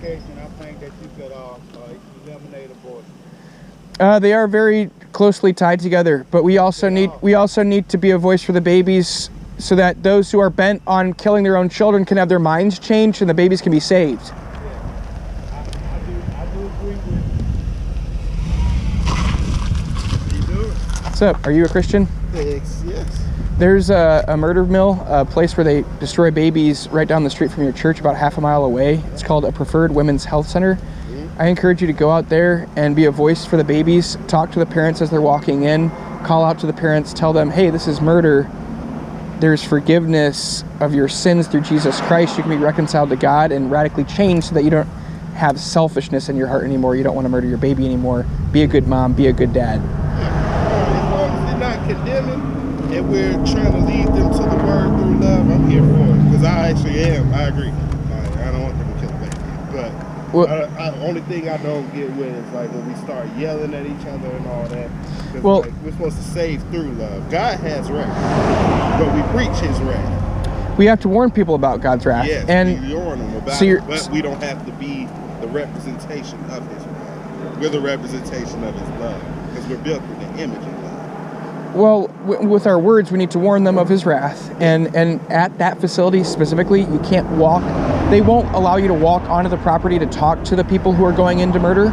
application, I think that you could eliminate abortion. They are very closely tied together, but we also need to be a voice for the babies, so that those who are bent on killing their own children can have their minds changed and the babies can be saved. Yeah, I do agree with you. You do it? What's up? Are you a Christian? Yes. There's a murder mill, a place where they destroy babies right down the street from your church, about half a mile away. It's called a Preferred Women's Health Center. I encourage you to go out there and be a voice for the babies. Talk to the parents as they're walking in. Call out to the parents. Tell them, hey, this is murder. There's forgiveness of your sins through Jesus Christ. You can be reconciled to God and radically changed so that you don't have selfishness in your heart anymore. You don't want to murder your baby anymore. Be a good mom. Be a good dad. As long as they're not condemning and we're trying to lead them to the word through love, I'm here for it. Because I actually am. I agree. I don't want them to kill the baby. But the only thing I don't get with is like when we start yelling at each other and all that. Well, like, we're supposed to save through love. God has wrath, but we preach His wrath. We have to warn people about God's wrath. Yes, and we warn them about it, but we don't have to be the representation of His wrath. We're the representation of His love, because we're built with the image of God. Well, with our words, we need to warn them of His wrath. And at that facility specifically, you can't walk. They won't allow you to walk onto the property to talk to the people who are going into murder.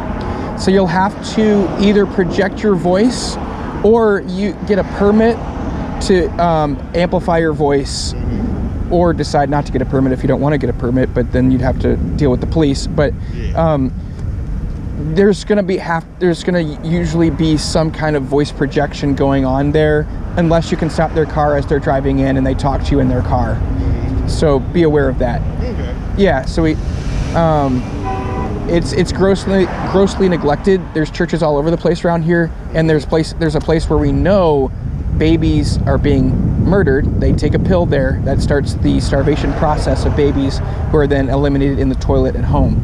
So you'll have to either project your voice or you get a permit to amplify your voice, or decide not to get a permit if you don't want to get a permit, but then you'd have to deal with the police. But there's going to usually be some kind of voice projection going on there, unless you can stop their car as they're driving in and they talk to you in their car. So be aware of that. Okay. Yeah, so it's grossly neglected. There's churches all over the place around here, and there's a place where we know babies are being murdered. They take a pill there that starts the starvation process of babies who are then eliminated in the toilet at home.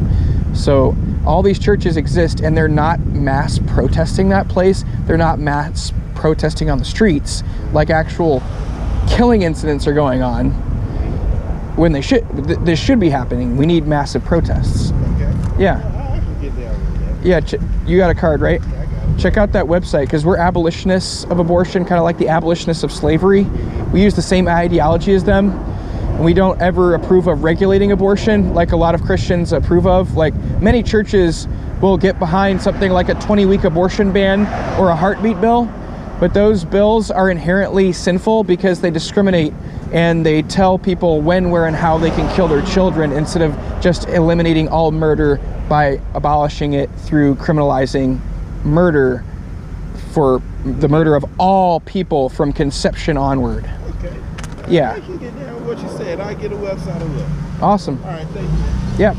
So all these churches exist, and they're not mass protesting that place. They're not mass protesting on the streets like actual killing incidents are going on, when this should be happening. We need massive protests. Okay. Yeah. I can get down with that. Yeah, you got a card, right? Yeah, I got it. Check out that website, because we're abolitionists of abortion, kind of like the abolitionists of slavery. We use the same ideology as them. And we don't ever approve of regulating abortion like a lot of Christians approve of. Like, many churches will get behind something like a 20-week abortion ban or a heartbeat bill, but those bills are inherently sinful because they discriminate and they tell people when, where, and how they can kill their children, instead of just eliminating all murder by abolishing it through criminalizing murder for the murder of all people from conception onward. Okay. Yeah. I can get down with what you said. I get a website and look. Awesome. All right, thank you. Yeah.